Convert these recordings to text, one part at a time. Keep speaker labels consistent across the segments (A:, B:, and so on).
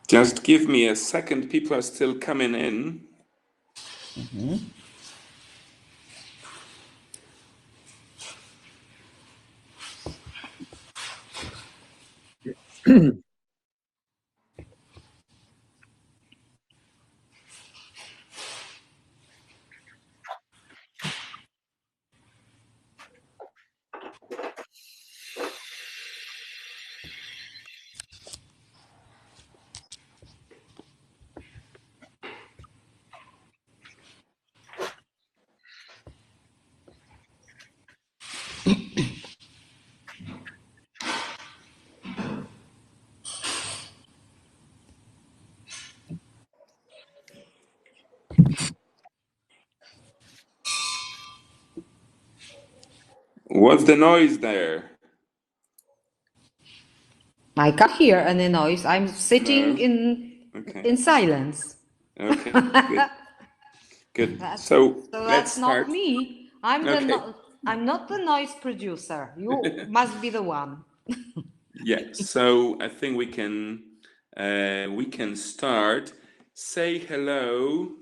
A: Just give me a second. People are still coming in. What's the noise there?
B: I can't hear any noise. I'm sitting in silence.
A: Okay, good. Good. So let's
B: that's
A: start.
B: not me. I'm not the noise producer. You must be the one.
A: Yeah. So I think we can start. Say hello.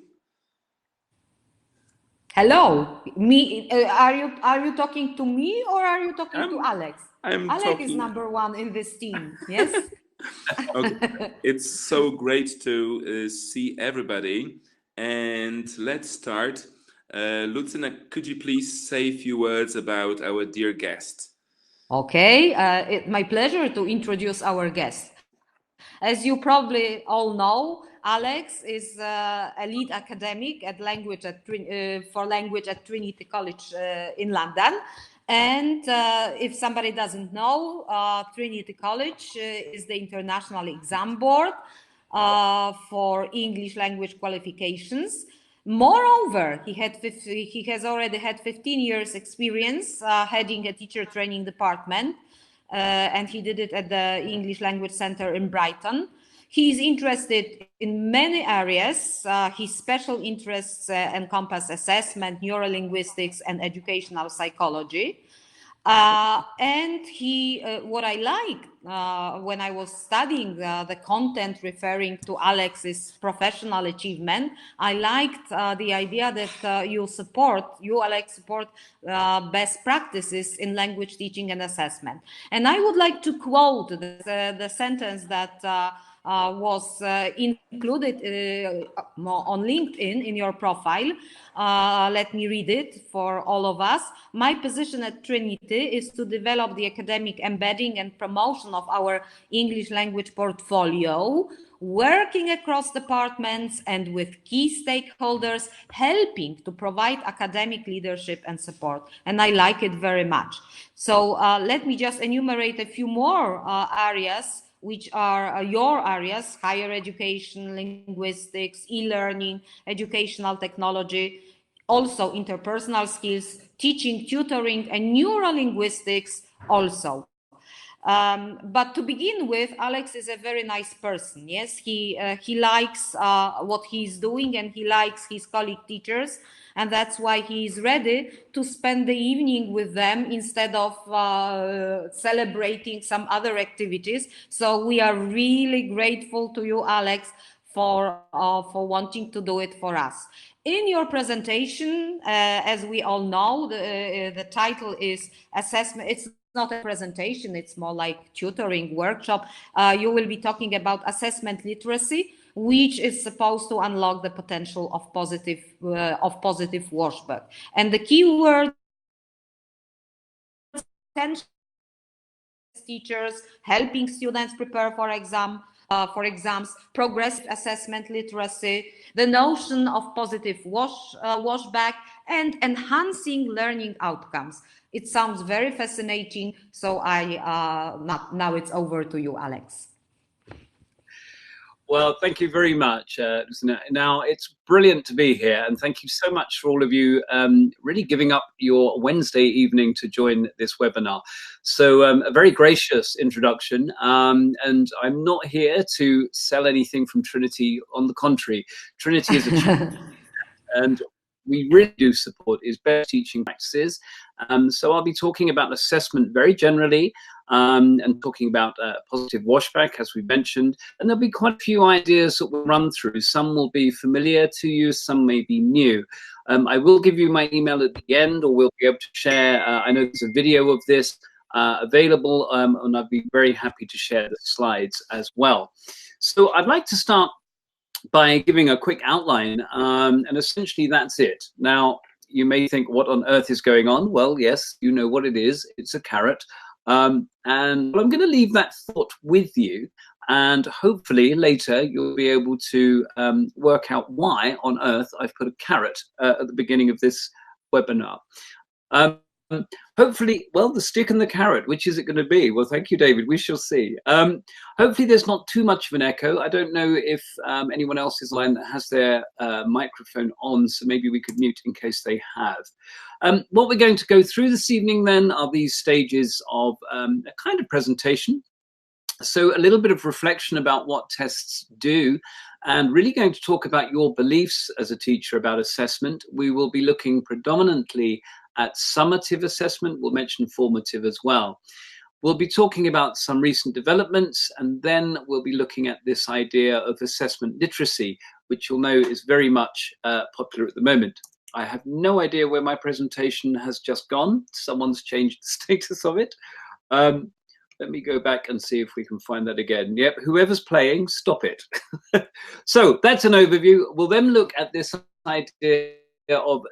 B: Hello, me. Are you talking to me or are you talking to Alex? Alex is number one in this team. Yes.
A: Okay. It's so great to see everybody, and let's start. Lucina, could you please say a few words about our dear guest?
B: Okay, my pleasure to introduce our guest. As you probably all know, Alex is a lead academic at for language at Trinity College in London. And if somebody doesn't know, Trinity College is the international exam board for English language qualifications. Moreover, he has already had 15 years experience heading a teacher training department, and he did it at the English Language Center in Brighton. He is interested in many areas. His special interests encompass assessment, neurolinguistics, and educational psychology. And what I liked when I was studying the content referring to Alex's professional achievement, I liked the idea that you, Alex, support best practices in language teaching and assessment. And I would like to quote the sentence that was included on LinkedIn in your profile. Let me read it for all of us. My position at Trinity is to develop the academic embedding and promotion of our English language portfolio, working across departments and with key stakeholders, helping to provide academic leadership and support. And I like it very much. So let me just enumerate a few more areas which are your areas: higher education, linguistics, e-learning, educational technology, also interpersonal skills, teaching, tutoring, and neurolinguistics also. But to begin with, Alex is a very nice person. Yes, he likes what he's doing, and he likes his colleague teachers, and that's why he is ready to spend the evening with them instead of celebrating some other activities. So we are really grateful to you, Alex, for wanting to do it for us. In your presentation, as we all know, the title is assessment. It's not a presentation, it's more like tutoring workshop. You will be talking about assessment literacy, which is supposed to unlock the potential of positive washback. And the key word teachers, helping students prepare for exams, progressive assessment literacy, the notion of positive washback, and enhancing learning outcomes. It sounds very fascinating. So now it's over to you, Alex.
C: Well, thank you very much. Now, it's brilliant to be here, and thank you so much for all of you really giving up your Wednesday evening to join this webinar. So a very gracious introduction, and I'm not here to sell anything from Trinity. On the contrary, Trinity is a and we really do support is better teaching practices. So I'll be talking about assessment very generally, and talking about positive washback, as we mentioned. And there'll be quite a few ideas that we'll run through. Some will be familiar to you, some may be new. I will give you my email at the end, or we'll be able to share. I know there's a video of this available, and I'd be very happy to share the slides as well. So I'd like to start by giving a quick outline, and essentially that's it. Now, you may think, what on earth is going on? Well, yes, you know what it is. It's a carrot. And I'm going to leave that thought with you, and hopefully later you'll be able to work out why on earth I've put a carrot at the beginning of this webinar. Hopefully, well, the stick and the carrot, which is it going to be? Well, thank you, David. We shall see. Hopefully there's not too much of an echo. I don't know if anyone else is online that has their microphone on, so maybe we could mute in case they have. What we're going to go through this evening then are these stages of a kind of presentation. So a little bit of reflection about what tests do, and really going to talk about your beliefs as a teacher about assessment. We will be looking predominantly at summative assessment. We'll mention formative as well. We'll be talking about some recent developments, and then we'll be looking at this idea of assessment literacy, which you'll know is very much popular at the moment. I have no idea where my presentation has just gone. Someone's changed the status of it. Let me go back and see if we can find that again. Yep, whoever's playing, stop it. So that's an overview. We'll then look at this idea of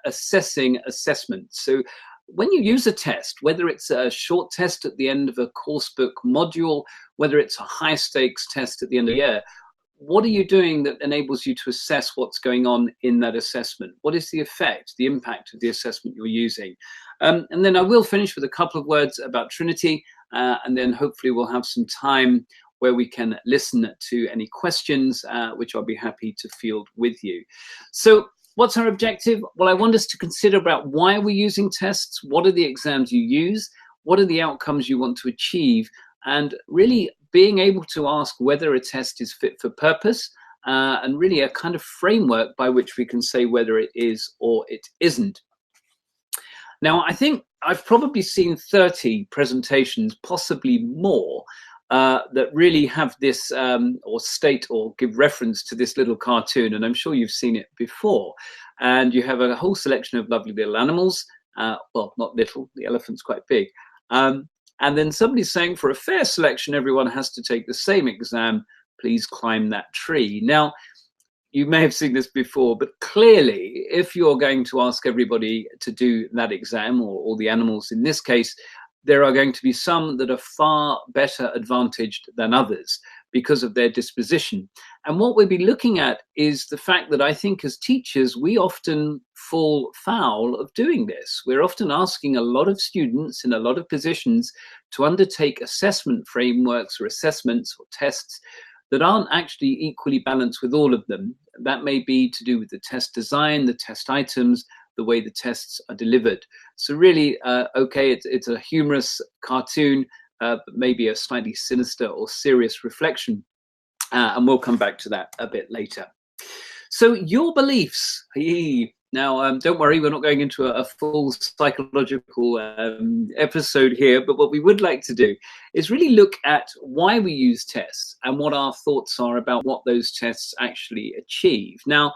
C: assessing assessment. So when you use a test, whether it's a short test at the end of a course book module, whether it's a high stakes test at the end of the year, what are you doing that enables you to assess what's going on in that assessment? What is the effect, the impact of the assessment you're using? And then I will finish with a couple of words about Trinity, and then hopefully we'll have some time where we can listen to any questions, which I'll be happy to field with you. So what's our objective? Well, I want us to consider about why we're using tests, what are the exams you use, what are the outcomes you want to achieve, and really being able to ask whether a test is fit for purpose, and really a kind of framework by which we can say whether it is or it isn't. Now, I think I've probably seen 30 presentations, possibly more, that really have this or state or give reference to this little cartoon, and I'm sure you've seen it before. And you have a whole selection of lovely little animals. Well, not little, the elephant's quite big. And then somebody's saying, for a fair selection, everyone has to take the same exam. Please climb that tree. Now, you may have seen this before, but clearly, if you're going to ask everybody to do that exam, or all the animals in this case, there are going to be some that are far better advantaged than others because of their disposition. And what we'll be looking at is the fact that I think as teachers, we often fall foul of doing this. We're often asking a lot of students in a lot of positions to undertake assessment frameworks or assessments or tests that aren't actually equally balanced with all of them. That may be to do with the test design, the test items, the way the tests are delivered. So really, okay, it's a humorous cartoon, but maybe a slightly sinister or serious reflection. And we'll come back to that a bit later. So your beliefs. Now, don't worry, we're not going into a full psychological episode here, but what we would like to do is really look at why we use tests and what our thoughts are about what those tests actually achieve. Now,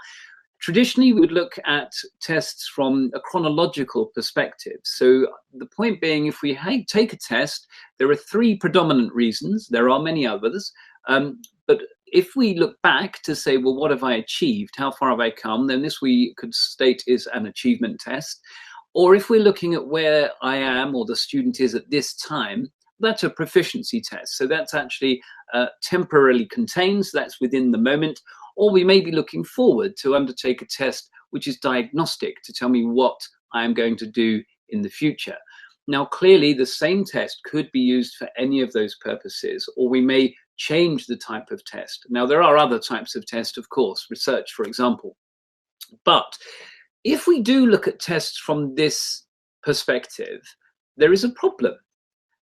C: traditionally, we would look at tests from a chronological perspective. So the point being, if we take a test, there are three predominant reasons. There are many others, but if we look back to say, well, what have I achieved? How far have I come? Then this we could state is an achievement test. Or if we're looking at where I am or the student is at this time, that's a proficiency test. So that's actually temporarily contained, so that's within the moment. Or we may be looking forward to undertake a test which is diagnostic to tell me what I am going to do in the future. Now, clearly, the same test could be used for any of those purposes, or we may change the type of test. Now, there are other types of tests, of course, research, for example. But if we do look at tests from this perspective, there is a problem.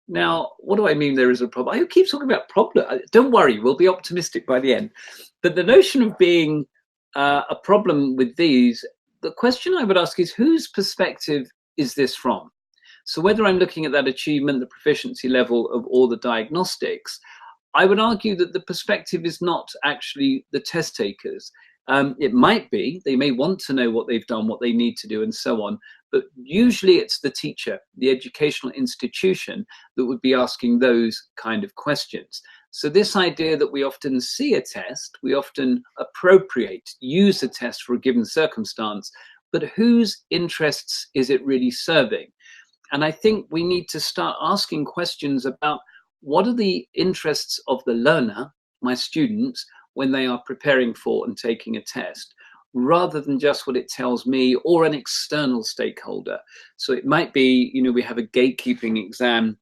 C: Now, what do I mean there is a problem? I keep talking about problem. Don't worry, we'll be optimistic by the end. But the notion of being a problem with these the question I would ask is, whose perspective is this from? So whether I'm looking at that achievement, the proficiency level of all the diagnostics, I would argue that the perspective is not actually the test takers. It might be, they may want to know what they've done, what they need to do, and so on. But usually it's the teacher, the educational institution, that would be asking those kind of questions. So this idea that we often see a test, we often appropriate, use a test for a given circumstance, but whose interests is it really serving? And I think we need to start asking questions about what are the interests of the learner, my students, when they are preparing for and taking a test, rather than just what it tells me or an external stakeholder. So it might be, we have a gatekeeping exam.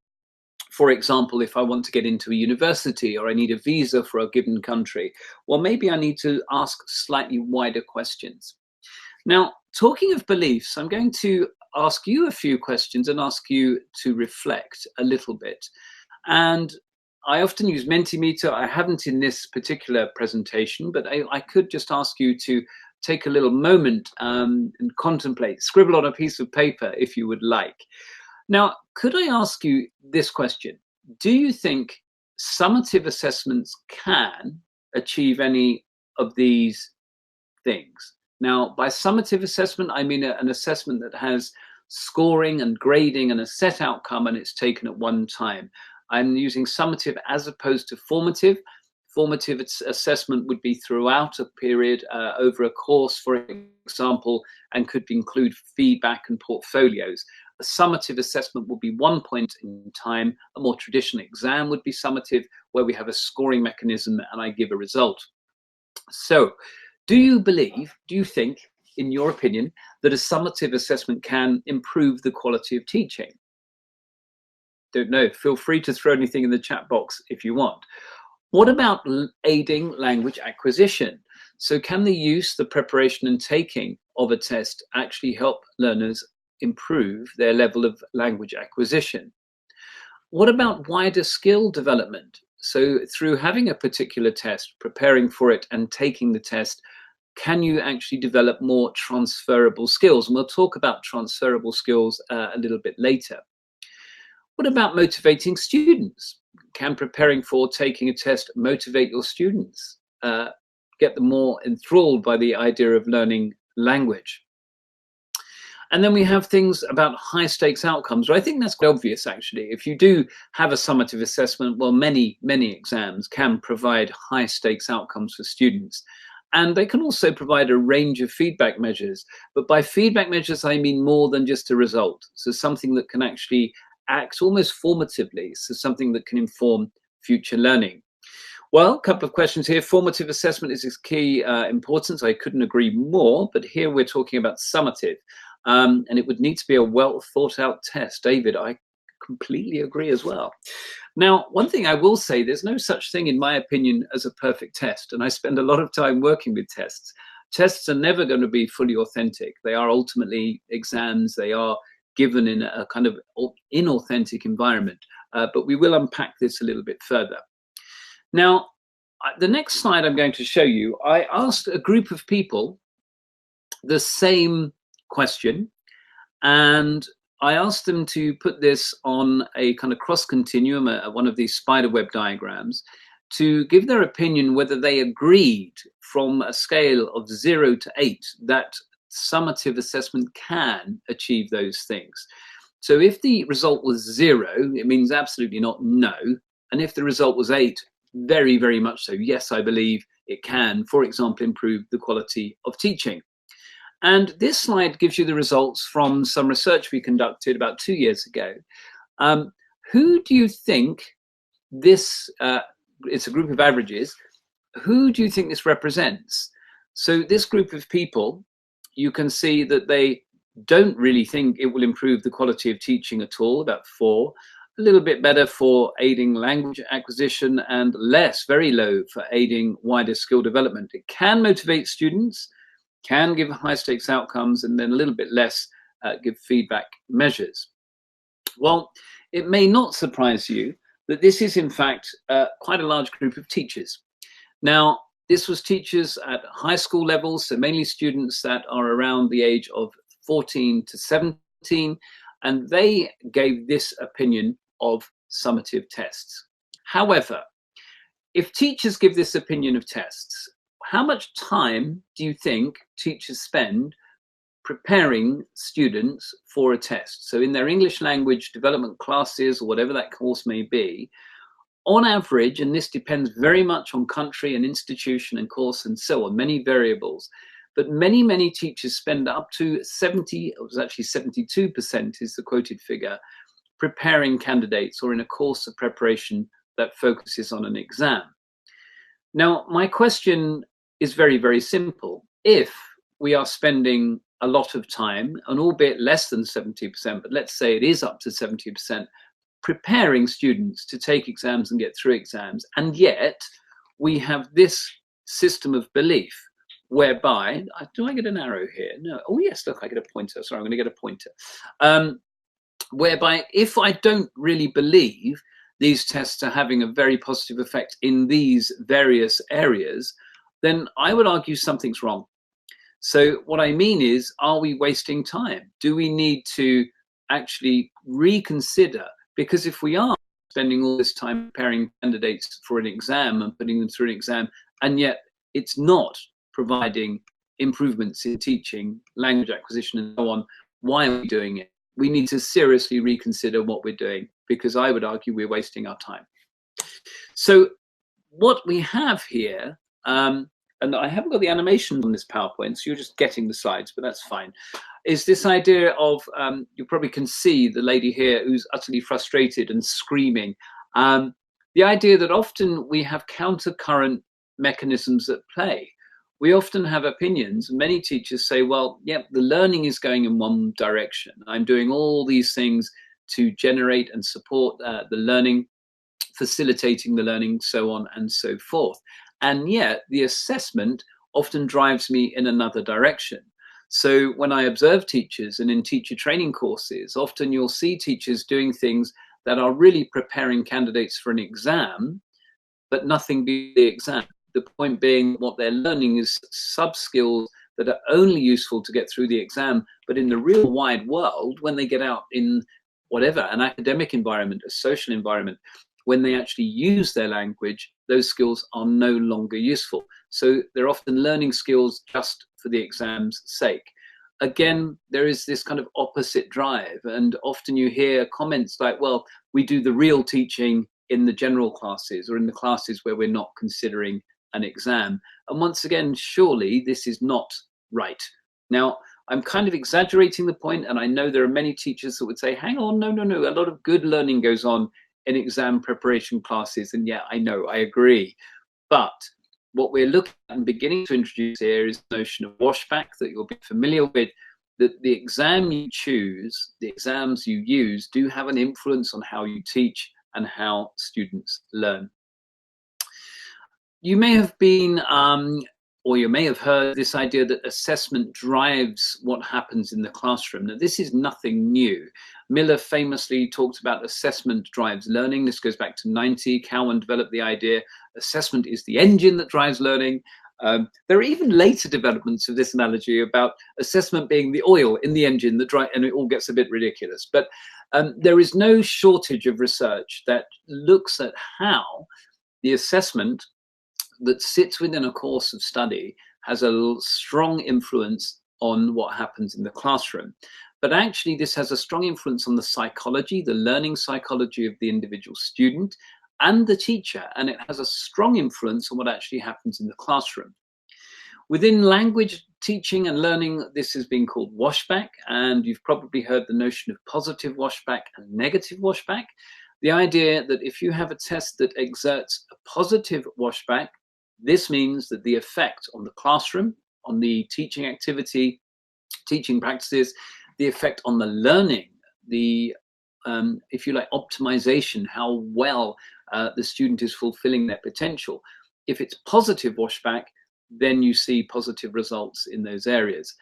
C: For example, if I want to get into a university or I need a visa for a given country, well, maybe I need to ask slightly wider questions. Now, talking of beliefs, I'm going to ask you a few questions and ask you to reflect a little bit. And I often use Mentimeter. I haven't in this particular presentation, but I could just ask you to take a little moment and contemplate, scribble on a piece of paper if you would like. Now, could I ask you this question? Do you think summative assessments can achieve any of these things? Now, by summative assessment, I mean an assessment that has scoring and grading and a set outcome and it's taken at one time. I'm using summative as opposed to formative. Formative assessment would be throughout a period, over a course, for example, and could include feedback and portfolios. A summative assessment will be one point in time. A more traditional exam would be summative, where we have a scoring mechanism and I give a result. So, do you think, in your opinion, that a summative assessment can improve the quality of teaching? Don't know. Feel free to throw anything in the chat box if you want. What about aiding language acquisition? So can the use, the preparation and taking of a test actually help learners improve their level of language acquisition? What about wider skill development? So through having a particular test, preparing for it and taking the test, can you actually develop more transferable skills? And we'll talk about transferable skills a little bit later. What about motivating students? Can preparing for taking a test motivate your students? Get them more enthralled by the idea of learning language? And then we have things about high stakes outcomes. I think that's quite obvious, actually. If you do have a summative assessment, well, many exams can provide high stakes outcomes for students. And they can also provide a range of feedback measures. But by feedback measures, I mean more than just a result. So something that can actually act almost formatively, so something that can inform future learning. Well, a couple of questions here. Formative assessment is its key importance. I couldn't agree more, but here we're talking about summative, and it would need to be a well thought out test. David, I completely agree as well. Now, one thing I will say, there's no such thing, in my opinion, as a perfect test, and I spend a lot of time working with tests. Tests are never going to be fully authentic. They are ultimately exams. They are given in a kind of inauthentic environment. But we will unpack this a little bit further. Now, the next slide I'm going to show you, I asked a group of people the same question, and I asked them to put this on a kind of cross continuum, one of these spider web diagrams, to give their opinion whether they agreed from a scale of 0 to 8 that summative assessment can achieve those things. So if the result was 0, it means absolutely not, no. And if the result was 8, very, very much so, yes, I believe it can, for example, improve the quality of teaching. And this slide gives you the results from some research we conducted about 2 years ago. Who do you think this, it's a group of averages, who do you think this represents? So this group of people, you can see that they don't really think it will improve the quality of teaching at all, about 4, a little bit better for aiding language acquisition, and less, very low, for aiding wider skill development. It can motivate students, can give high stakes outcomes, and then a little bit less give feedback measures. Well, it may not surprise you that this is in fact quite a large group of teachers. Now, This was teachers at high school levels, so mainly students that are around the age of 14 to 17, and they gave this opinion of summative tests. However, if teachers give this opinion of tests, how much time do you think teachers spend preparing students for a test? So in their English language development classes, or whatever that course may be, on average, and this depends very much on country and institution and course and so on, many variables, but many teachers spend up to 70, it was actually 72% is the quoted figure, preparing candidates or in a course of preparation that focuses on an exam. Now, my question is very simple. If we are spending a lot of time, and albeit less than 70%, but let's say it is up to 70%, preparing students to take exams and get through exams, and yet we have this system of belief whereby, do I get an arrow here? No. Oh yes, look, I get a pointer. Sorry, I'm going to get a pointer. Whereby if I don't really believe these tests are having a very positive effect in these various areas, then I would argue something's wrong. So what I mean is, are we wasting time? Do we need to actually reconsider? Because if we are spending all this time preparing candidates for an exam and putting them through an exam, and yet it's not providing improvements in teaching, language acquisition, and so on, why are we doing it? We need to seriously reconsider what we're doing, because I would argue we're wasting our time. So what we have here, and I haven't got the animation on this PowerPoint, so you're just getting the slides, but that's fine, is this idea of, you probably can see the lady here who's utterly frustrated and screaming. The idea that often we have countercurrent mechanisms at play. We often have opinions. Many teachers say, well, yeah, the learning is going in one direction. I'm doing all these things to generate and support the learning, facilitating the learning, so on and so forth. And yet the assessment often drives me in another direction. So when I observe teachers and in teacher training courses, often you'll see teachers doing things that are really preparing candidates for an exam, but nothing beyond the exam. The point being, what they're learning is sub-skills that are only useful to get through the exam, but in the real wide world, when they get out in whatever, an academic environment, a social environment, when they actually use their language, those skills are no longer useful. So they're often learning skills just for the exam's sake. Again, there is this kind of opposite drive, and often you hear comments like, well, we do the real teaching in the general classes or in the classes where we're not considering an exam. And once again, surely this is not right. Now, I'm kind of exaggerating the point, and I know there are many teachers that would say, hang on, no, a lot of good learning goes on in exam preparation classes, and yeah, I know, I agree. But what we're looking at and beginning to introduce here is the notion of washback that you'll be familiar with, that the exam you choose, the exams you use, do have an influence on how you teach and how students learn. You may have been, or you may have heard this idea that assessment drives what happens in the classroom. Now, this is nothing new. Miller famously talked about assessment drives learning. This goes back to 90. Cowan developed the idea assessment is the engine that drives learning. There are even later developments of this analogy about assessment being the oil in the engine that drives, and it all gets a bit ridiculous. But there is no shortage of research that looks at how the assessment that sits within a course of study has a strong influence on what happens in the classroom. But actually, this has a strong influence on the psychology, the learning psychology of the individual student and the teacher, and it has a strong influence on what actually happens in the classroom. Within language teaching and learning, this has been called washback, and you've probably heard the notion of positive washback and negative washback. The idea that if you have a test that exerts a positive washback, this means that the effect on the classroom, on the teaching activity, teaching practices, the effect on the learning, the, if you like, optimization, how well the student is fulfilling their potential. If it's positive washback, then you see positive results in those areas.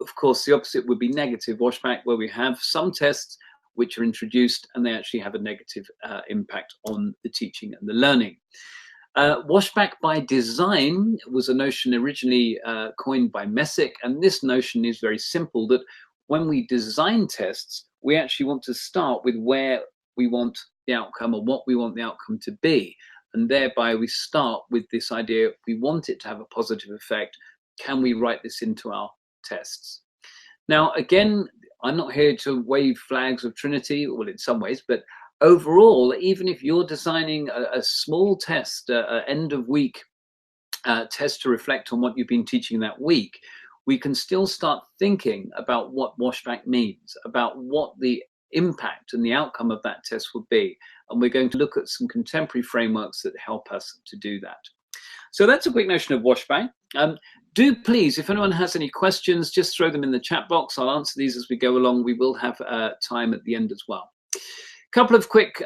C: Of course, the opposite would be negative washback, where we have some tests which are introduced and they actually have a negative impact on the teaching and the learning. Washback by design was a notion originally coined by Messick, and this notion is very simple, that when we design tests, we actually want to start with where we want the outcome or what we want the outcome to be. And thereby we start with this idea, we want it to have a positive effect. Can we write this into our tests? Now, again, I'm not here to wave flags of Trinity, well, in some ways, but overall, even if you're designing a small test, end of week test to reflect on what you've been teaching that week, we can still start thinking about what washback means, about what the impact and the outcome of that test would be. And we're going to look at some contemporary frameworks that help us to do that. So that's a quick notion of washback. Do please, if anyone has any questions, just throw them in the chat box. I'll answer these as we go along. We will have time at the end as well. A couple of quick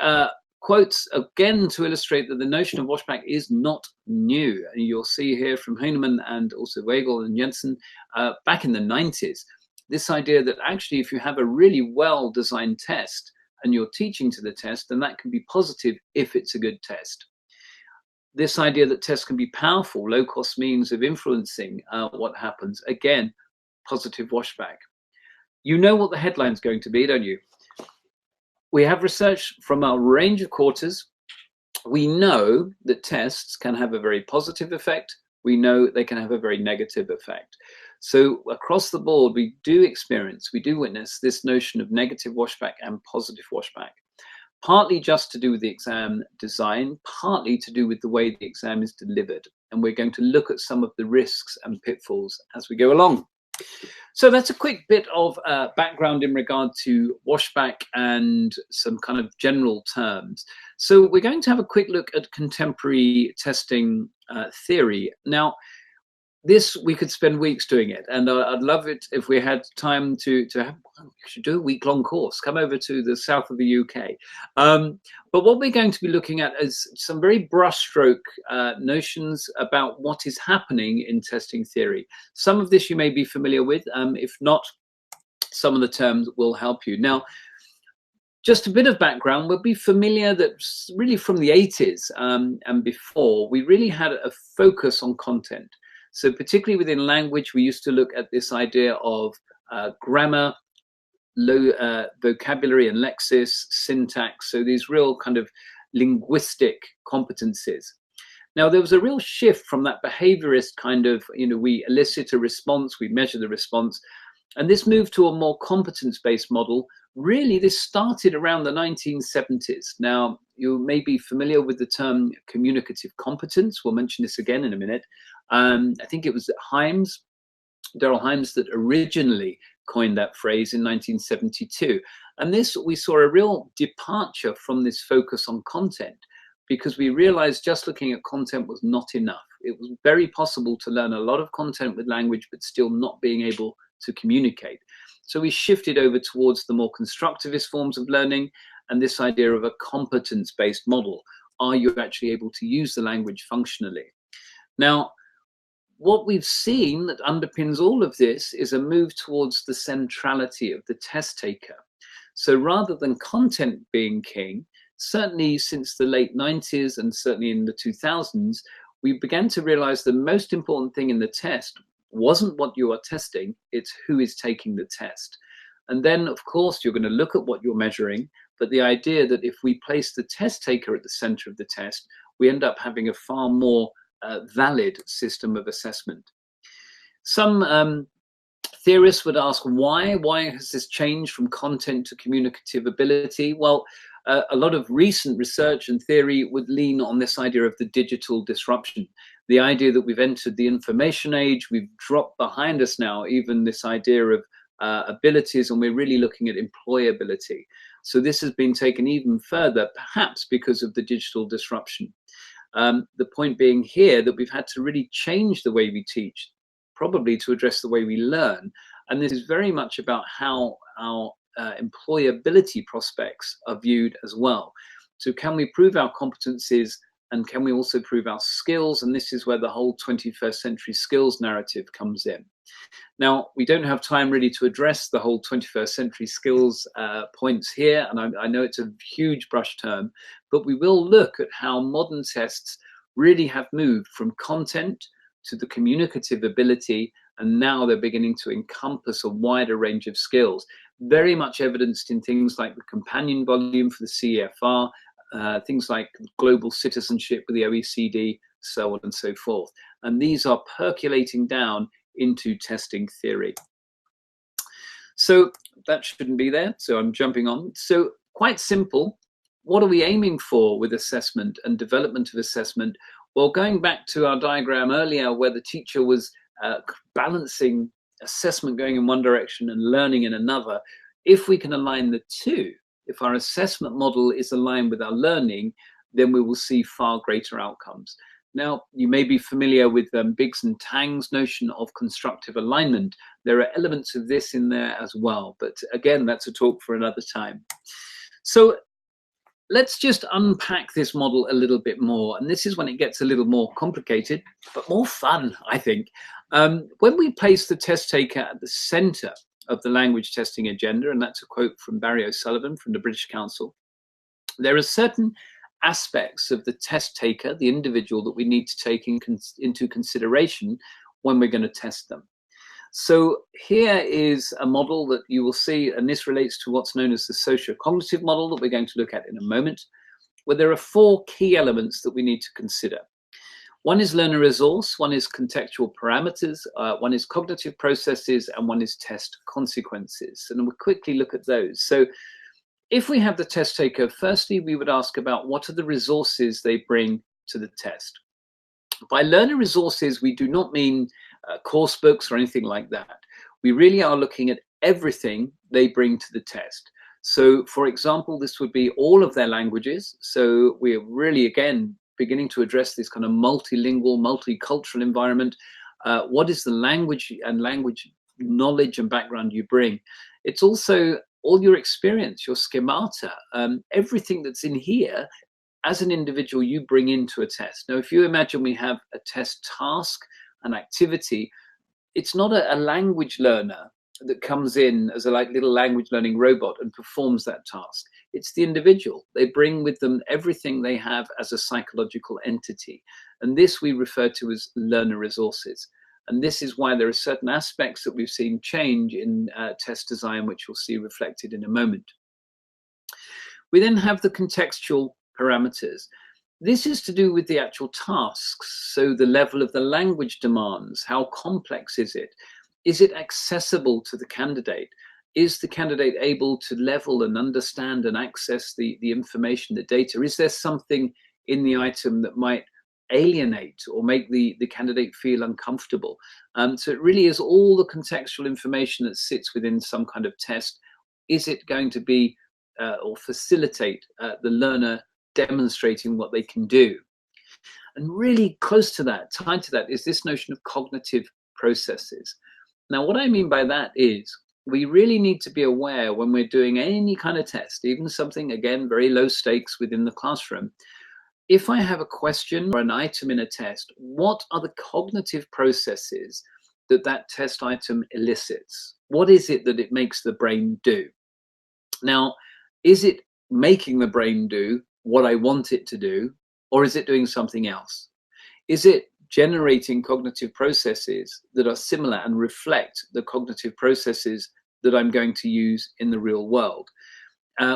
C: quotes, again, to illustrate that the notion of washback is not new. And you'll see here from Heinemann and also Weigel and Jensen back in the 90s, this idea that actually if you have a really well-designed test and you're teaching to the test, then that can be positive if it's a good test. This idea that tests can be powerful, low-cost means of influencing what happens, again, positive washback. You know what the headline's going to be, don't you? We have research from a range of quarters. We know that tests can have a very positive effect. We know they can have a very negative effect. So across the board, we do witness this notion of negative washback and positive washback, partly just to do with the exam design, partly to do with the way the exam is delivered. And we're going to look at some of the risks and pitfalls as we go along. So that's a quick bit of background in regard to washback and some kind of general terms. So we're going to have a quick look at contemporary testing theory. Now, this, we could spend weeks doing it, and I'd love it if we had time to have, we should do a week-long course, come over to the south of the UK. But what we're going to be looking at is some very brushstroke notions about what is happening in testing theory. Some of this you may be familiar with. If not, some of the terms will help you. Now, just a bit of background, we'll be familiar that really from the 80s and before, we really had a focus on content. So particularly within language, we used to look at this idea of grammar, low vocabulary and lexis, syntax, so these real kind of linguistic competencies. Now, there was a real shift from that behaviorist kind of, we elicit a response, we measure the response, and this moved to a more competence-based model. Really, this started around the 1970s. Now, you may be familiar with the term communicative competence. We'll mention this again in a minute. I think it was Daryl Himes, that originally coined that phrase in 1972. And this, we saw a real departure from this focus on content, because we realized just looking at content was not enough. It was very possible to learn a lot of content with language, but still not being able to communicate. So we shifted over towards the more constructivist forms of learning and this idea of a competence-based model. Are you actually able to use the language functionally? Now, what we've seen that underpins all of this is a move towards the centrality of the test taker. So rather than content being king, certainly since the late 90s and certainly in the 2000s, we began to realize the most important thing in the test wasn't what you are testing, it's who is taking the test. And then, of course, you're going to look at what you're measuring, but the idea that if we place the test taker at the center of the test, we end up having a far more valid system of assessment. Some theorists would ask why has this changed from content to communicative ability? Well, a lot of recent research and theory would lean on this idea of the digital disruption, the idea that we've entered the information age, we've dropped behind us now even this idea of abilities, and we're really looking at employability. So this has been taken even further, perhaps because of the digital disruption. The point being here that we've had to really change the way we teach, probably to address the way we learn. And this is very much about how our employability prospects are viewed as well. So can we prove our competencies, and can we also prove our skills? And this is where the whole 21st century skills narrative comes in. Now, we don't have time really to address the whole 21st century skills points here, and I know it's a huge brush term, but we will look at how modern tests really have moved from content to the communicative ability, and now they're beginning to encompass a wider range of skills, very much evidenced in things like the companion volume for the CEFR, things like global citizenship with the OECD, so on and so forth. And these are percolating down into testing theory. So that shouldn't be there, so I'm jumping on. So quite simple. What are we aiming for with assessment and development of assessment? Well, going back to our diagram earlier where the teacher was balancing assessment going in one direction and learning in another, if we can align the two, if our assessment model is aligned with our learning, then we will see far greater outcomes. Now, you may be familiar with Biggs and Tang's notion of constructive alignment. There are elements of this in there as well, but again, that's a talk for another time. So let's just unpack this model a little bit more. And this is when it gets a little more complicated, but more fun, I think. When we place the test taker at the center of the language testing agenda, and that's a quote from Barry O'Sullivan from the British Council, there are certain aspects of the test taker, the individual, that we need to take into consideration when we're going to test them. So here is a model that you will see, and this relates to what's known as the socio-cognitive model that we're going to look at in a moment, where there are 4 key elements that we need to consider. One is learner resource, one is contextual parameters, one is cognitive processes, and one is test consequences. And we'll quickly look at those. So if we have the test taker, firstly, we would ask about what are the resources they bring to the test. By learner resources, we do not mean course books or anything like that. We really are looking at everything they bring to the test. So, for example, this would be all of their languages. So we're really, again, beginning to address this kind of multilingual, multicultural environment. What is the language and language knowledge and background you bring? It's also all your experience, your schemata, everything that's in here as an individual you bring into a test. Now, if you imagine we have a test task, an activity, it's not a language learner that comes in as a little language learning robot and performs that task. It's the individual. They bring with them everything they have as a psychological entity. And this we refer to as learner resources. And this is why there are certain aspects that we've seen change in test design, which we'll see reflected in a moment. We then have the contextual parameters. This is to do with the actual tasks. So the level of the language demands, how complex is it? Is it accessible to the candidate? Is the candidate able to level and understand and access the information, the data? Is there something in the item that might alienate or make the candidate feel uncomfortable? So it really is all the contextual information that sits within some kind of test. Is it going to be or facilitate the learner demonstrating what they can do? And really close to that, tied to that, is this notion of cognitive processes. Now, what I mean by that is we really need to be aware when we're doing any kind of test, even something, again, very low stakes within the classroom. If I have a question or an item in a test, what are the cognitive processes that that test item elicits? What is it that it makes the brain do? Now, is it making the brain do what I want it to do, or is it doing something else? Is it generating cognitive processes that are similar and reflect the cognitive processes that I'm going to use in the real world?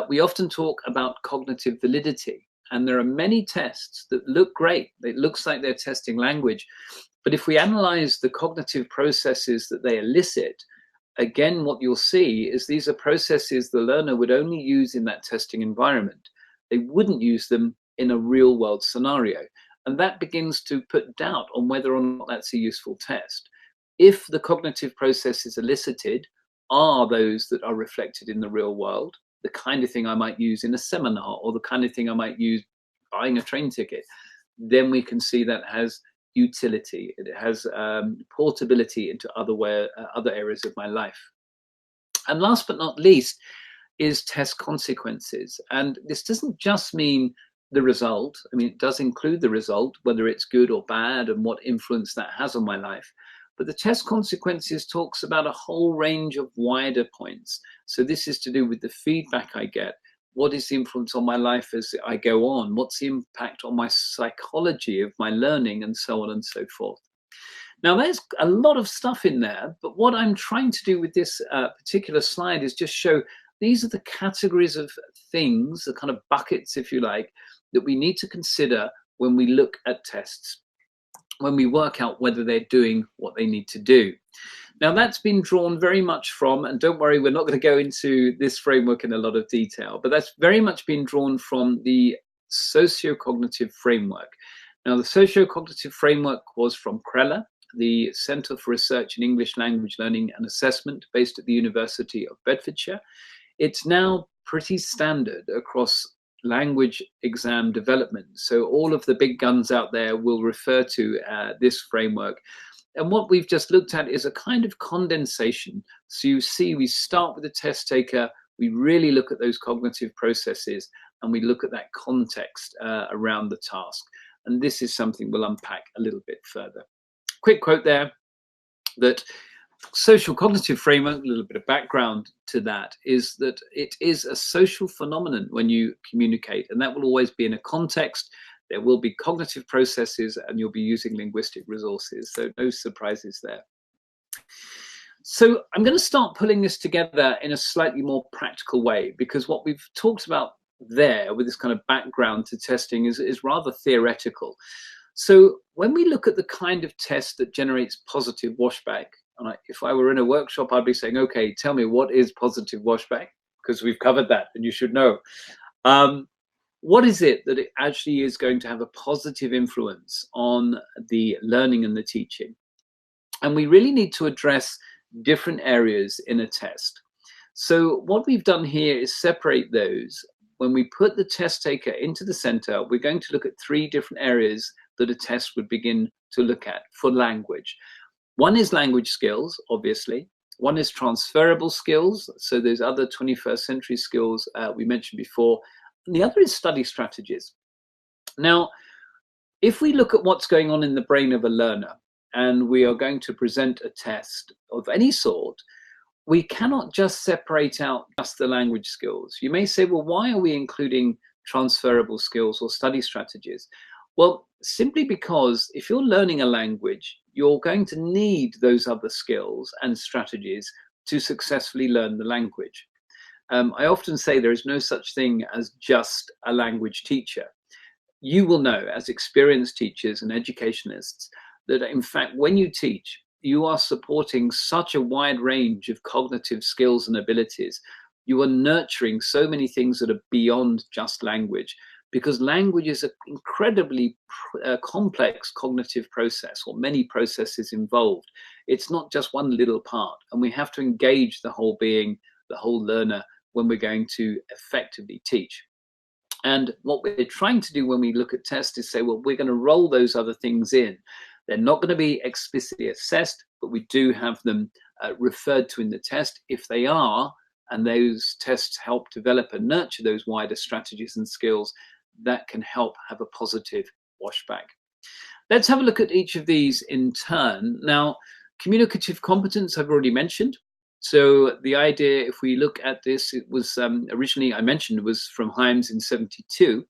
C: We often talk about cognitive validity, and there are many tests that look great. It looks like they're testing language, but if we analyze the cognitive processes that they elicit, again, what you'll see is these are processes the learner would only use in that testing environment. They wouldn't use them in a real world scenario. And that begins to put doubt on whether or not that's a useful test. If the cognitive processes elicited are those that are reflected in the real world, the kind of thing I might use in a seminar or the kind of thing I might use buying a train ticket, then we can see that has utility. It has portability into other areas of my life. And last but not least is test consequences. And this doesn't just mean the result. I mean, it does include the result, whether it's good or bad and what influence that has on my life. But the test consequences talks about a whole range of wider points. So this is to do with the feedback I get, What is the influence on my life as I go on? What's the impact on my psychology of my learning, and so on and so forth? Now, there's a lot of stuff in there, but what I'm trying to do with this particular slide is just show these are the categories of things, the kind of buckets, if you like, that we need to consider when we look at tests, when we work out whether they're doing what they need to do. Now, that's been drawn very much from, and don't worry, we're not going to go into this framework in a lot of detail, but that's very much been drawn from the socio-cognitive framework. Now, the socio-cognitive framework was from Kreller, the Centre for Research in English Language Learning and Assessment, based at the University of Bedfordshire. It's now pretty standard across language exam development. So all of the big guns out there will refer to this framework. And what we've just looked at is a kind of condensation. So you see, we start with the test taker, we really look at those cognitive processes, and we look at that context around the task. And this is something we'll unpack a little bit further. Quick quote there, that social cognitive framework, a little bit of background to that, is that it is a social phenomenon when you communicate, and that will always be in a context. There will be cognitive processes, and you'll be using linguistic resources, so no surprises there. So I'm going to start pulling this together in a slightly more practical way, because what we've talked about there with this kind of background to testing is rather theoretical. So when we look at the kind of test that generates positive washback, and if I were in a workshop, I'd be saying, okay, tell me, what is positive washback? Because we've covered that and you should know. What is it that it actually is going to have a positive influence on the learning and the teaching? And we really need to address different areas in a test. So what we've done here is separate those. When we put the test taker into the center, we're going to look at 3 different areas that a test would begin to look at for language. One is language skills, obviously. One is transferable skills, so those other 21st century skills we mentioned before. And the other is study strategies. Now, if we look at what's going on in the brain of a learner, and we are going to present a test of any sort, we cannot just separate out just the language skills. You may say, well, why are we including transferable skills or study strategies? Well, simply because if you're learning a language, you're going to need those other skills and strategies to successfully learn the language. I often say there is no such thing as just a language teacher. You will know, as experienced teachers and educationalists, that in fact, when you teach, you are supporting such a wide range of cognitive skills and abilities. You are nurturing so many things that are beyond just language, because language is an incredibly complex cognitive process, or many processes involved. It's not just one little part, and we have to engage the whole being, the whole learner, when we're going to effectively teach. And what we're trying to do when we look at tests is say, well, we're going to roll those other things in. They're not going to be explicitly assessed, but we do have them referred to in the test. If they are, and those tests help develop and nurture those wider strategies and skills, that can help have a positive washback. Let's have a look at each of these in turn. Now, communicative competence I've already mentioned. So the idea, if we look at this, it was originally, I mentioned, was from Hyams in 72.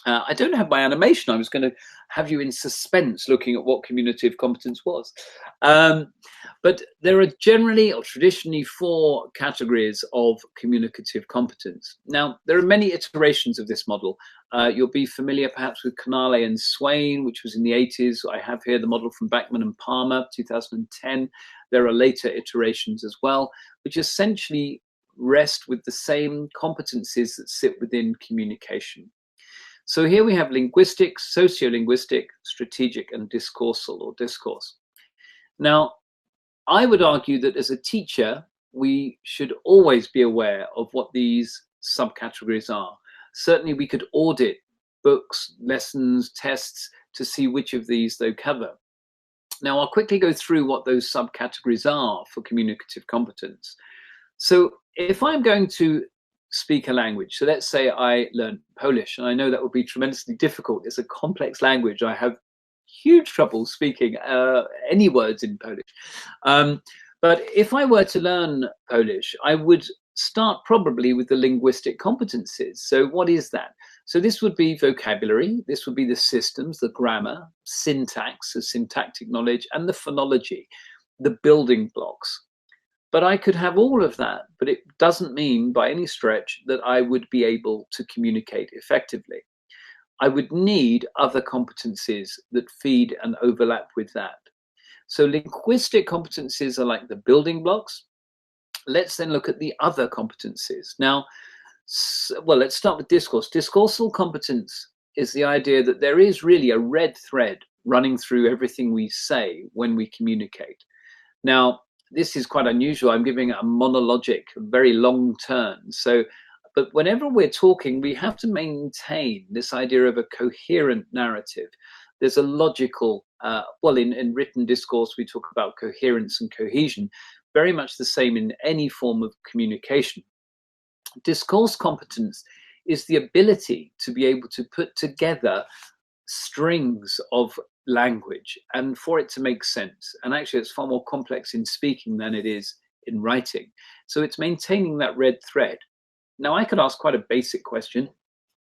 C: I don't have my animation. I was going to have you in suspense looking at what communicative competence was. But there are generally or traditionally 4 categories of communicative competence. Now, there are many iterations of this model. You'll be familiar perhaps with Canale and Swain, which was in the 80s. I have here the model from Backman and Palmer, 2010. There are later iterations as well, which essentially rest with the same competencies that sit within communication. So here we have linguistic, sociolinguistic, strategic, and discoursal or discourse. Now, I would argue that as a teacher, we should always be aware of what these subcategories are. Certainly, we could audit books, lessons, tests to see which of these they cover. Now, I'll quickly go through what those subcategories are for communicative competence. So if I'm going to speak a language, so let's say I learned Polish, and I know that would be tremendously difficult. It's a complex language. I have huge trouble speaking any words in Polish. But if I were to learn Polish, I would start probably with the linguistic competencies. So what is that? So this would be vocabulary, this would be the systems, the grammar, syntax, the syntactic knowledge, and the phonology, the building blocks. But I could have all of that, but it doesn't mean by any stretch that I would be able to communicate effectively. I would need other competencies that feed and overlap with that. So linguistic competencies are like the building blocks. Let's then look at the other competencies. Now, well, let's start with discourse. Discoursal competence is the idea that there is really a red thread running through everything we say when we communicate. Now, this is quite unusual. I'm giving a monologic, very long turn. So, but whenever we're talking, we have to maintain this idea of a coherent narrative. There's a logical, well, in written discourse, we talk about coherence and cohesion, very much the same in any form of communication. Discourse competence is the ability to be able to put together strings of language and for it to make sense. And actually, it's far more complex in speaking than it is in writing. So it's maintaining that red thread. Now, I could ask quite a basic question.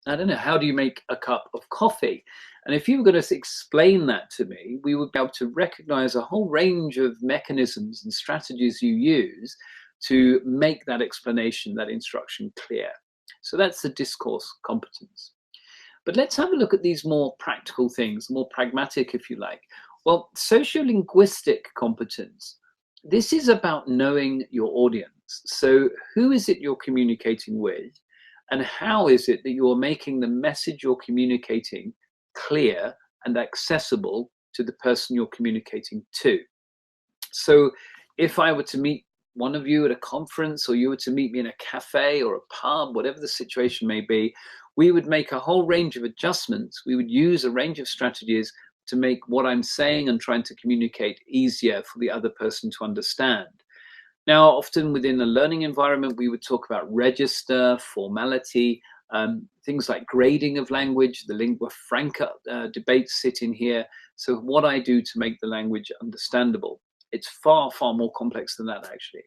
C: I don't know, how do you make a cup of coffee? And if you were going to explain that to me, we would be able to recognize a whole range of mechanisms and strategies you use to make that explanation, that instruction clear. So that's the discourse competence. But let's have a look at these more practical things, more pragmatic, if you like. Well, sociolinguistic competence, this is about knowing your audience. So who is it you're communicating with? And how is it that you're making the message you're communicating clear and accessible to the person you're communicating to? So if I were to meet one of you at a conference, or you were to meet me in a cafe or a pub, whatever the situation may be, we would make a whole range of adjustments. We would use a range of strategies to make what I'm saying and trying to communicate easier for the other person to understand. Now, often within a learning environment, we would talk about register, formality, things like grading of language, the lingua franca debates sit in here. So what I do to make the language understandable. It's far, far more complex than that, actually.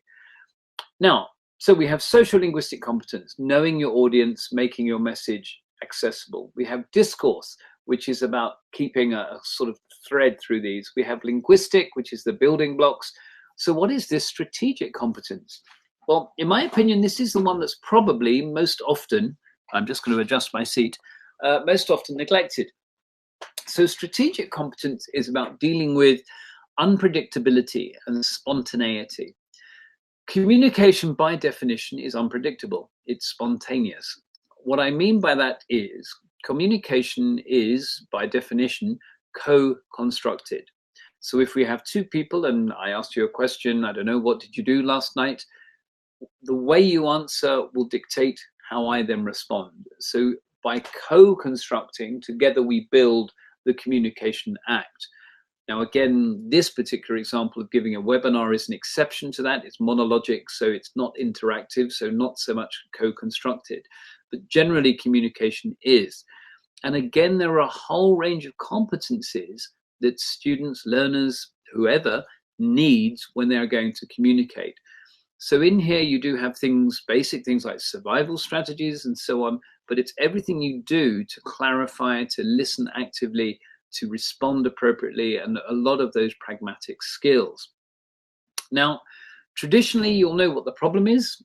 C: Now, so we have social linguistic competence, knowing your audience, making your message accessible. We have discourse, which is about keeping a sort of thread through these. We have linguistic, which is the building blocks. So what is this strategic competence? Well, in my opinion, this is the one that's probably most often, I'm just going to adjust my seat, most often neglected. So strategic competence is about dealing with unpredictability and spontaneity. Communication by definition is unpredictable. It's spontaneous. What I mean by that is communication is by definition co-constructed. So if we have two people and I asked you a question, I don't know, what did you do last night? The way you answer will dictate how I then respond. So by co-constructing, together we build the communication act. Now, again, this particular example of giving a webinar is an exception to that. It's monologic, so it's not interactive, so not so much co-constructed. But generally, communication is. And again, there are a whole range of competencies that students, learners, whoever needs when they are going to communicate. So in here, you do have things, basic things like survival strategies and so on, but it's everything you do to clarify, to listen actively, to respond appropriately, and a lot of those pragmatic skills. Now, traditionally, you'll know what the problem is.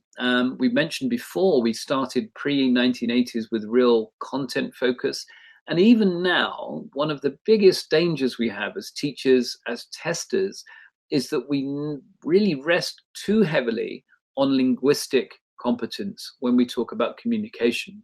C: We mentioned before, we started pre-1980s with real content focus. And even now, one of the biggest dangers we have as teachers, as testers, is that we really rest too heavily on linguistic competence when we talk about communication.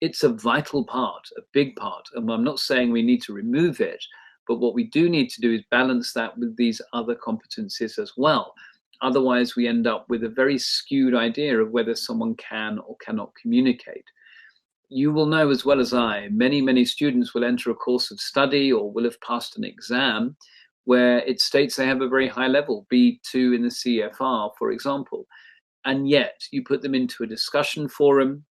C: It's a vital part, a big part. And I'm not saying we need to remove it, but what we do need to do is balance that with these other competencies as well. Otherwise, we end up with a very skewed idea of whether someone can or cannot communicate. You will know as well as I, many students will enter a course of study or will have passed an exam where it states they have a very high level, B2 in the CFR, for example. And yet you put them into a discussion forum,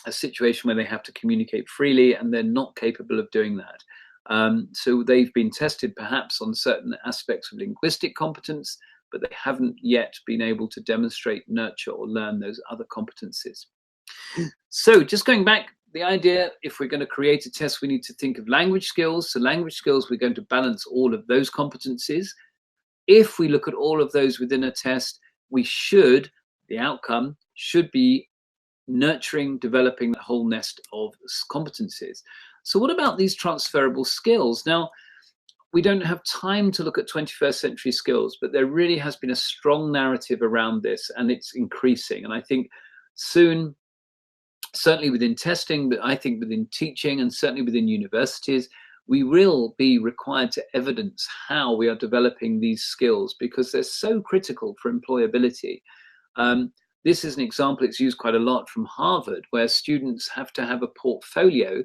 C: a situation where they have to communicate freely, and they're not capable of doing that. So they've been tested perhaps on certain aspects of linguistic competence, but they haven't yet been able to demonstrate, nurture, or learn those other competencies. So just going back, the idea, if we're going to create a test, we need to think of language skills. So language skills, we're going to balance all of those competencies. If we look at all of those within a test, the outcome should be nurturing, developing the whole nest of competencies. So what about these transferable skills? Now, we don't have time to look at 21st century skills, but there really has been a strong narrative around this, and it's increasing. And I think soon, certainly within testing, but I think within teaching and certainly within universities, we will be required to evidence how we are developing these skills, because they're so critical for employability. This is an example, it's used quite a lot from Harvard, where students have to have a portfolio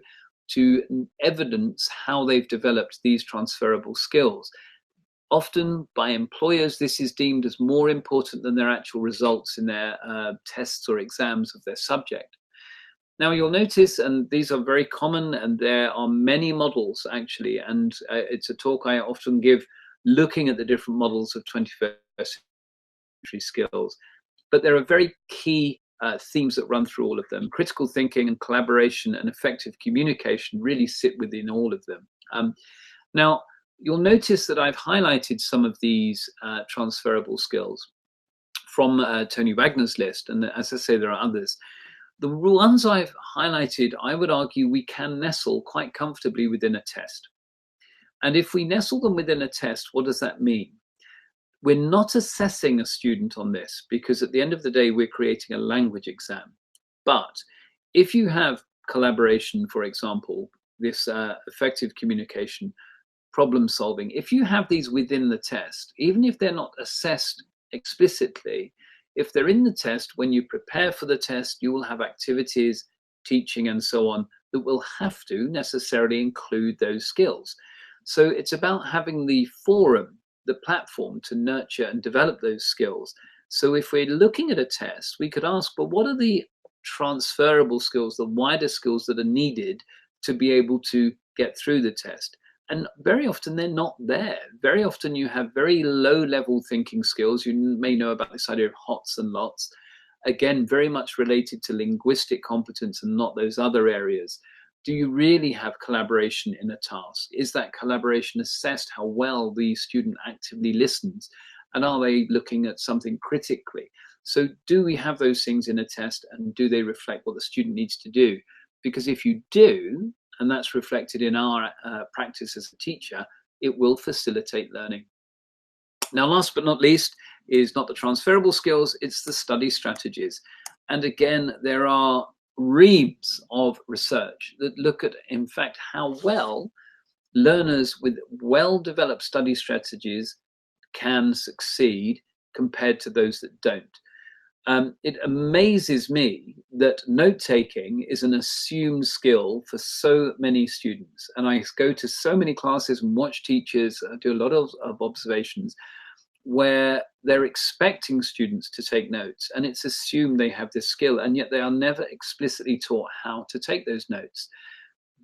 C: to evidence how they've developed these transferable skills. Often by employers, this is deemed as more important than their actual results in their tests or exams of their subject. Now you'll notice, and these are very common, and there are many models actually, and it's a talk I often give looking at the different models of 21st century skills. But there are very key themes that run through all of them. Critical thinking and collaboration and effective communication really sit within all of them. Now, you'll notice that I've highlighted some of these transferable skills from Tony Wagner's list, and as I say, there are others. The ones I've highlighted, I would argue we can nestle quite comfortably within a test. And if we nestle them within a test, what does that mean? We're not assessing a student on this, because at the end of the day, we're creating a language exam. But if you have collaboration, for example, this effective communication, problem solving, if you have these within the test, even if they're not assessed explicitly, if they're in the test, when you prepare for the test, you will have activities, teaching, and so on that will have to necessarily include those skills. So it's about having the forum, the platform to nurture and develop those skills. So if we're looking at a test, we could ask, well, what are the transferable skills, the wider skills that are needed to be able to get through the test? And very often they're not there. Very often you have very low level thinking skills. You may know about this idea of HOTS and LOTS. Again, very much related to linguistic competence and not those other areas. Do you really have collaboration in a task? Is that collaboration assessed, how well the student actively listens? And are they looking at something critically? So do we have those things in a test, and do they reflect what the student needs to do? Because if you do, and that's reflected in our practice as a teacher, it will facilitate learning. Now, last but not least is not the transferable skills, it's the study strategies. And again, there are reams of research that look at, in fact, how well learners with well-developed study strategies can succeed compared to those that don't. It amazes me that note-taking is an assumed skill for so many students. And I go to so many classes and watch teachers do a lot of observations where they're expecting students to take notes, and it's assumed they have this skill, and yet they are never explicitly taught how to take those notes.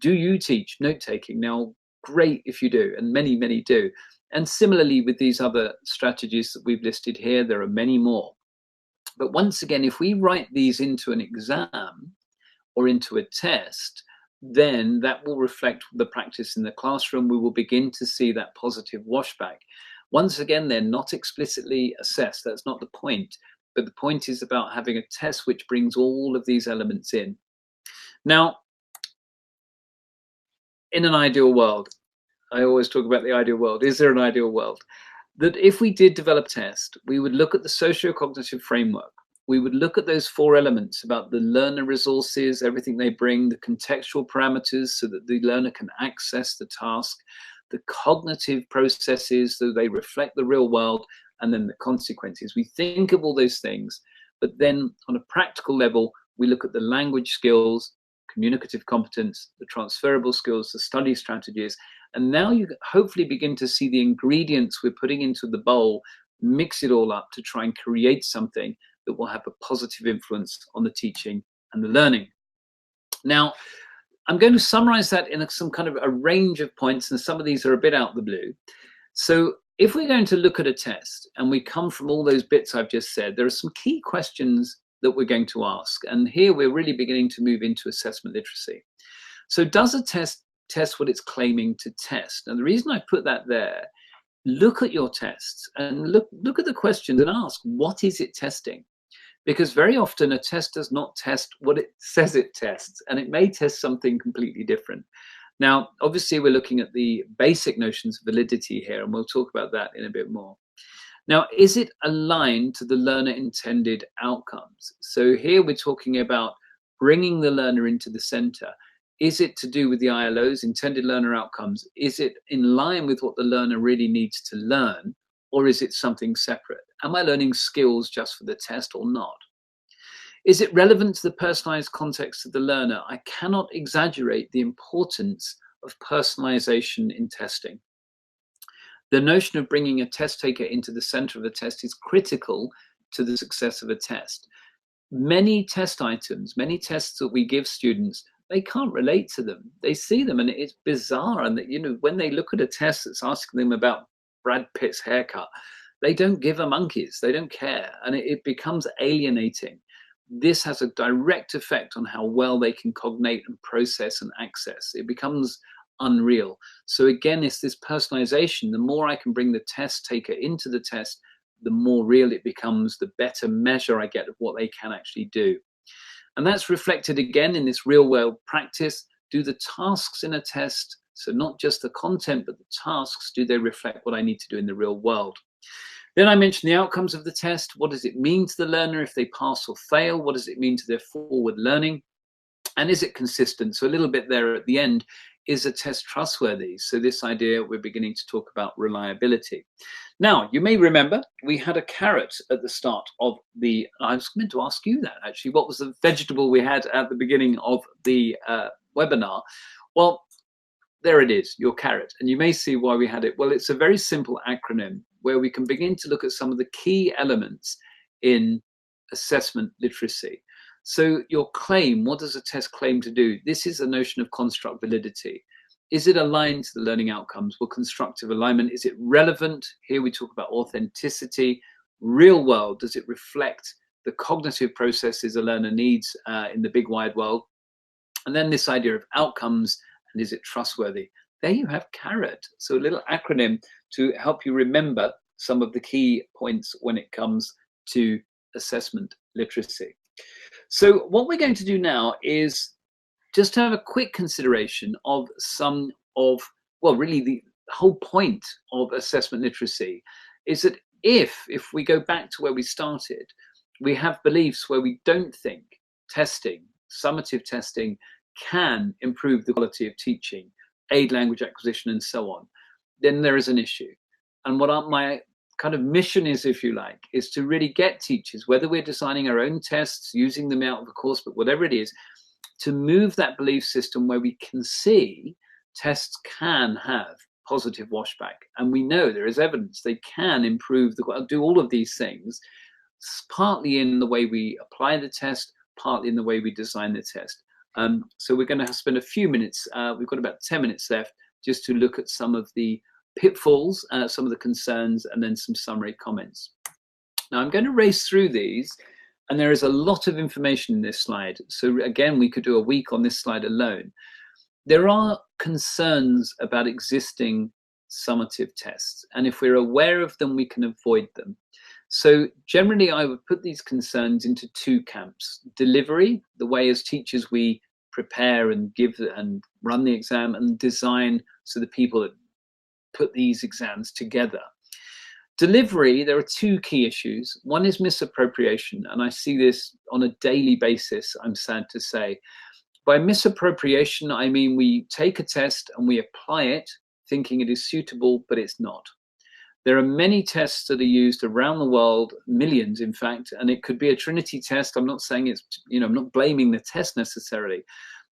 C: Do you teach note-taking? Now, great if you do, and many, many do. And similarly with these other strategies that we've listed here, there are many more. But once again, if we write these into an exam or into a test, then that will reflect the practice in the classroom. We will begin to see that positive washback. Once again, they're not explicitly assessed. That's not the point. But the point is about having a test which brings all of these elements in. Now, in an ideal world, I always talk about the ideal world. Is there an ideal world? That if we did develop a test, we would look at the socio-cognitive framework. We would look at those four elements about the learner resources, everything they bring, the contextual parameters so that the learner can access the task, the cognitive processes so they reflect the real world, and then the consequences. We think of all those things, but then on a practical level, we look at the language skills, communicative competence, the transferable skills, the study strategies, and now you hopefully begin to see the ingredients we're putting into the bowl, mix it all up to try and create something that will have a positive influence on the teaching and the learning. Now, I'm going to summarize that in some kind of a range of points, and some of these are a bit out of the blue. So if we're going to look at a test and we come from all those bits I've just said, there are some key questions that we're going to ask. And here we're really beginning to move into assessment literacy. So does a test what it's claiming to test? And the reason I put that there, look at your tests and look at the questions and ask, what is it testing? Because very often a test does not test what it says it tests, and it may test something completely different. Now, obviously, we're looking at the basic notions of validity here, and we'll talk about that in a bit more. Now, is it aligned to the learner intended outcomes? So here we're talking about bringing the learner into the center. Is it to do with the ILO's intended learner outcomes? Is it in line with what the learner really needs to learn, or is it something separate? Am I learning skills just for the test or not? Is it relevant to the personalized context of the learner? I cannot exaggerate the importance of personalization in testing. The notion of bringing a test taker into the center of a test is critical to the success of a test. Many test items, many tests that we give students, they can't relate to them. They see them and it's bizarre. And that, you know, when they look at a test that's asking them about Brad Pitt's haircut, they don't give a monkeys, they don't care. And it becomes alienating. This has a direct effect on how well they can cognate and process and access. It becomes unreal. So again, it's this personalization. The more I can bring the test taker into the test, the more real it becomes, the better measure I get of what they can actually do. And that's reflected again in this real world practice. Do the tasks in a test, so not just the content, but the tasks, do they reflect what I need to do in the real world? Then I mentioned the outcomes of the test. What does it mean to the learner if they pass or fail? What does it mean to their forward learning? And is it consistent? So a little bit there at the end, is a test trustworthy? So this idea, we're beginning to talk about reliability. Now, you may remember we had a carrot at the start of the, I was meant to ask you that actually, what was the vegetable we had at the beginning of the webinar? Well, there it is, your carrot. And you may see why we had it. Well, it's a very simple acronym where we can begin to look at some of the key elements in assessment literacy. So your claim, what does a test claim to do? This is a notion of construct validity. Is it aligned to the learning outcomes? Well, constructive alignment, is it relevant? Here we talk about authenticity. Real world, does it reflect the cognitive processes a learner needs in the big wide world? And then this idea of outcomes, and is it trustworthy? There you have carrot. So a little acronym to help you remember some of the key points when it comes to assessment literacy. So what we're going to do now is just to have a quick consideration of some of, well, really the whole point of assessment literacy is that if we go back to where we started, we have beliefs where we don't think testing, summative testing, can improve the quality of teaching, aid language acquisition, and so on, then there is an issue. And what my kind of mission is, if you like, is to really get teachers, whether we're designing our own tests, using them out of the course, but whatever it is, to move that belief system where we can see tests can have positive washback. And we know there is evidence they can improve, do all of these things, partly in the way we apply the test, partly in the way we design the test. So we're going to spend a few minutes, we've got about 10 minutes left, just to look at some of the pitfalls, some of the concerns, and then some summary comments. Now I'm going to race through these, and there is a lot of information in this slide. So again, we could do a week on this slide alone. There are concerns about existing summative tests, and if we're aware of them, we can avoid them. So generally, I would put these concerns into two camps. Delivery, the way as teachers we prepare and give and run the exam and design so the people that put these exams together. Delivery, there are two key issues. One is misappropriation, and I see this on a daily basis, I'm sad to say. By misappropriation, I mean we take a test and we apply it thinking it is suitable, but it's not. There are many tests that are used around the world, millions in fact, and it could be a Trinity test. I'm not saying it's, I'm not blaming the test necessarily.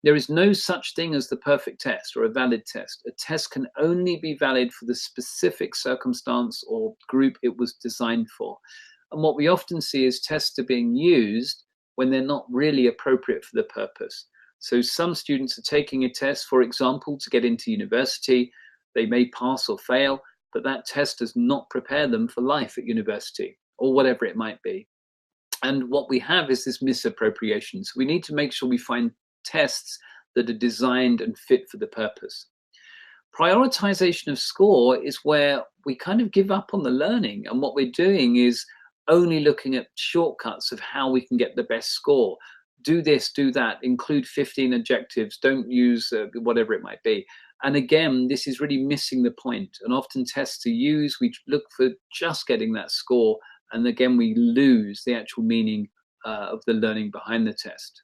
C: There is no such thing as the perfect test or a valid test. A test can only be valid for the specific circumstance or group it was designed for. And what we often see is tests are being used when they're not really appropriate for the purpose. So some students are taking a test, for example, to get into university. They may pass or fail. but that test does not prepare them for life at university or whatever it might be. And what we have is this misappropriation. So we need to make sure we find tests that are designed and fit for the purpose. Prioritization of score is where we kind of give up on the learning, and what we're doing is only looking at shortcuts of how we can get the best score. Do this, do that, include 15 objectives, don't use whatever it might be. And again, this is really missing the point. And often tests are used, we look for just getting that score, and again, we lose the actual meaning of the learning behind the test.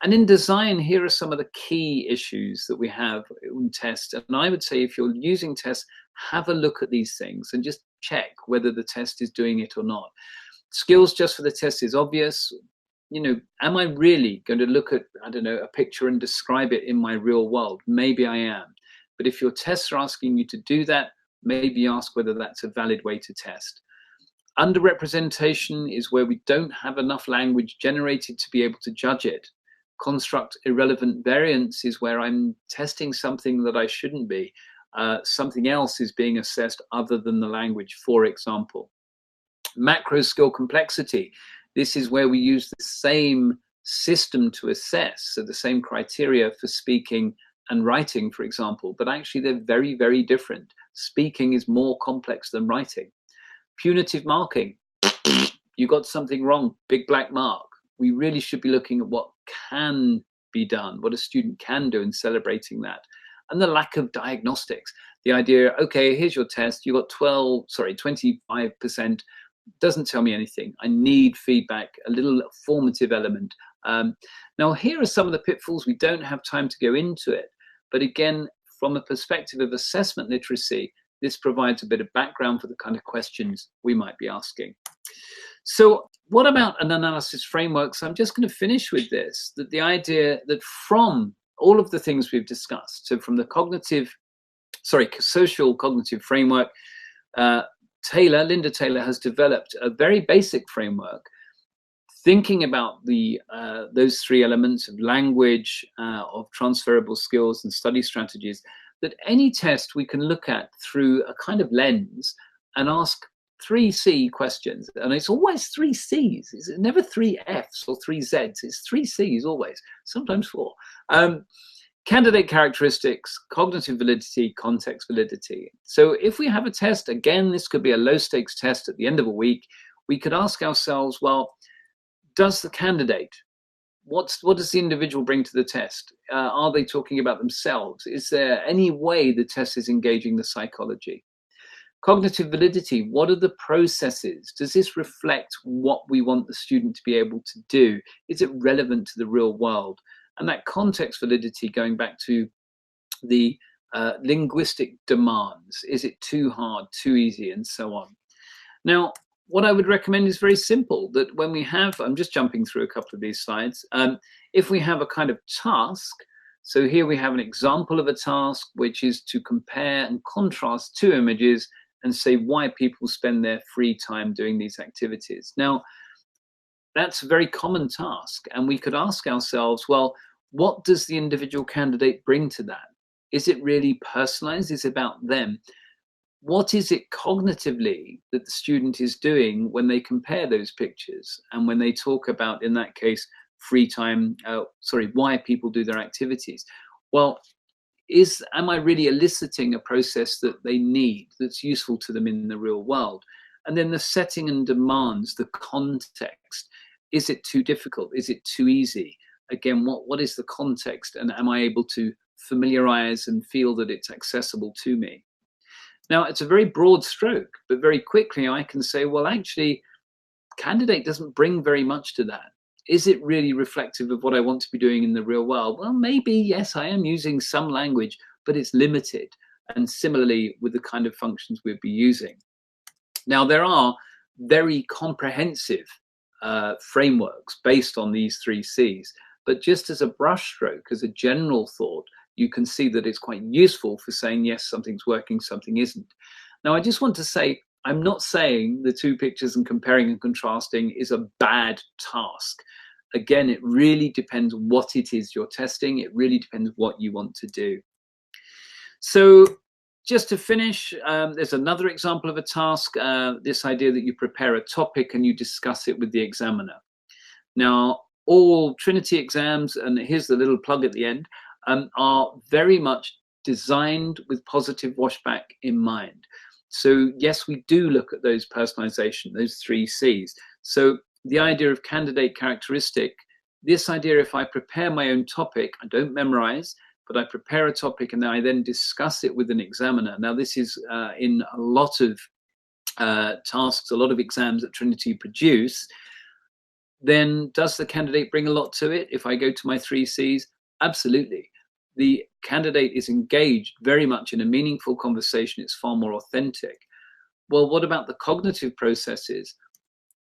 C: And in design, here are some of the key issues that we have in tests. And I would say if you're using tests, have a look at these things and just check whether the test is doing it or not. Skills just for the test is obvious. You know, am I really going to look at, I don't know, a picture and describe it in my real world? Maybe I am. But if your tests are asking you to do that, maybe ask whether that's a valid way to test. Underrepresentation is where we don't have enough language generated to be able to judge it. Construct irrelevant variance is where I'm testing something that I shouldn't be. Something else is being assessed other than the language, for example. Macro skill complexity. This is where we use the same system to assess, so the same criteria for speaking and writing, for example, but actually they're very, very different. Speaking is more complex than writing. Punitive marking. You got something wrong, big black mark. We really should be looking at what can be done, what a student can do, and celebrating that. And the lack of diagnostics. The idea, okay, here's your test, you got 25%, doesn't tell me anything. I need feedback, a little formative element. Now, here are some of the pitfalls. We don't have time to go into it. But again, from a perspective of assessment literacy, this provides a bit of background for the kind of questions we might be asking. So what about an analysis framework? So I'm just going to finish with this, that the idea that from all of the things we've discussed, so from the social cognitive framework, Linda Taylor has developed a very basic framework, thinking about those three elements of language, of transferable skills and study strategies, that any test we can look at through a kind of lens and ask 3 C questions. And it's always 3 C's. It's never 3 F's or 3 Z's. It's 3 C's always, sometimes 4. Candidate characteristics, cognitive validity, context validity. So if we have a test, again, this could be a low stakes test at the end of a week, we could ask ourselves, well, does the candidate, what does the individual bring to the test? Are they talking about themselves? Is there any way the test is engaging the psychology? Cognitive validity, what are the processes? Does this reflect what we want the student to be able to do? Is it relevant to the real world? And that context validity, going back to the linguistic demands, is it too hard, too easy, and so on? Now, what I would recommend is very simple, that when we have, I'm just jumping through a couple of these slides, if we have a kind of task, so here we have an example of a task, which is to compare and contrast 2 images and say why people spend their free time doing these activities. Now, that's a very common task. And we could ask ourselves, well, what does the individual candidate bring to that? Is it really personalized? Is it about them? What is it cognitively that the student is doing when they compare those pictures and when they talk about, in that case, free time, why people do their activities? Well, am I really eliciting a process that they need, that's useful to them in the real world? And then the setting and demands, the context. Is it too difficult? Is it too easy? Again, what is the context? And am I able to familiarize and feel that it's accessible to me? Now, it's a very broad stroke, but very quickly I can say, well, actually, candidate doesn't bring very much to that. Is it really reflective of what I want to be doing in the real world? Well, maybe, yes, I am using some language, but it's limited. And similarly with the kind of functions we'd be using. Now, there are very comprehensive frameworks based on these 3 C's, but just as a brushstroke, as a general thought, you can see that it's quite useful for saying, yes, something's working, something isn't. Now, I just want to say, I'm not saying the 2 pictures and comparing and contrasting is a bad task. Again, it really depends what it is you're testing. It really depends what you want to do. So Just to finish, there's another example of a task, this idea that you prepare a topic and you discuss it with the examiner. Now, all Trinity exams, and here's the little plug at the end, are very much designed with positive washback in mind. So yes, we do look at those personalization, those 3 C's. So the idea of candidate characteristic, this idea, if I prepare my own topic, I don't memorize, but I prepare a topic and then I then discuss it with an examiner. Now, this is in a lot of tasks, a lot of exams that Trinity produce. Then does the candidate bring a lot to it? If I go to my 3 C's, absolutely. The candidate is engaged very much in a meaningful conversation. It's far more authentic. Well, what about the cognitive processes?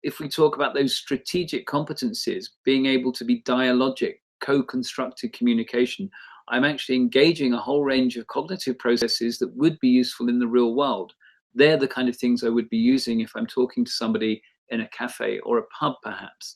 C: If we talk about those strategic competencies, being able to be dialogic, co-constructed communication, I'm actually engaging a whole range of cognitive processes that would be useful in the real world. They're the kind of things I would be using if I'm talking to somebody in a cafe or a pub, perhaps.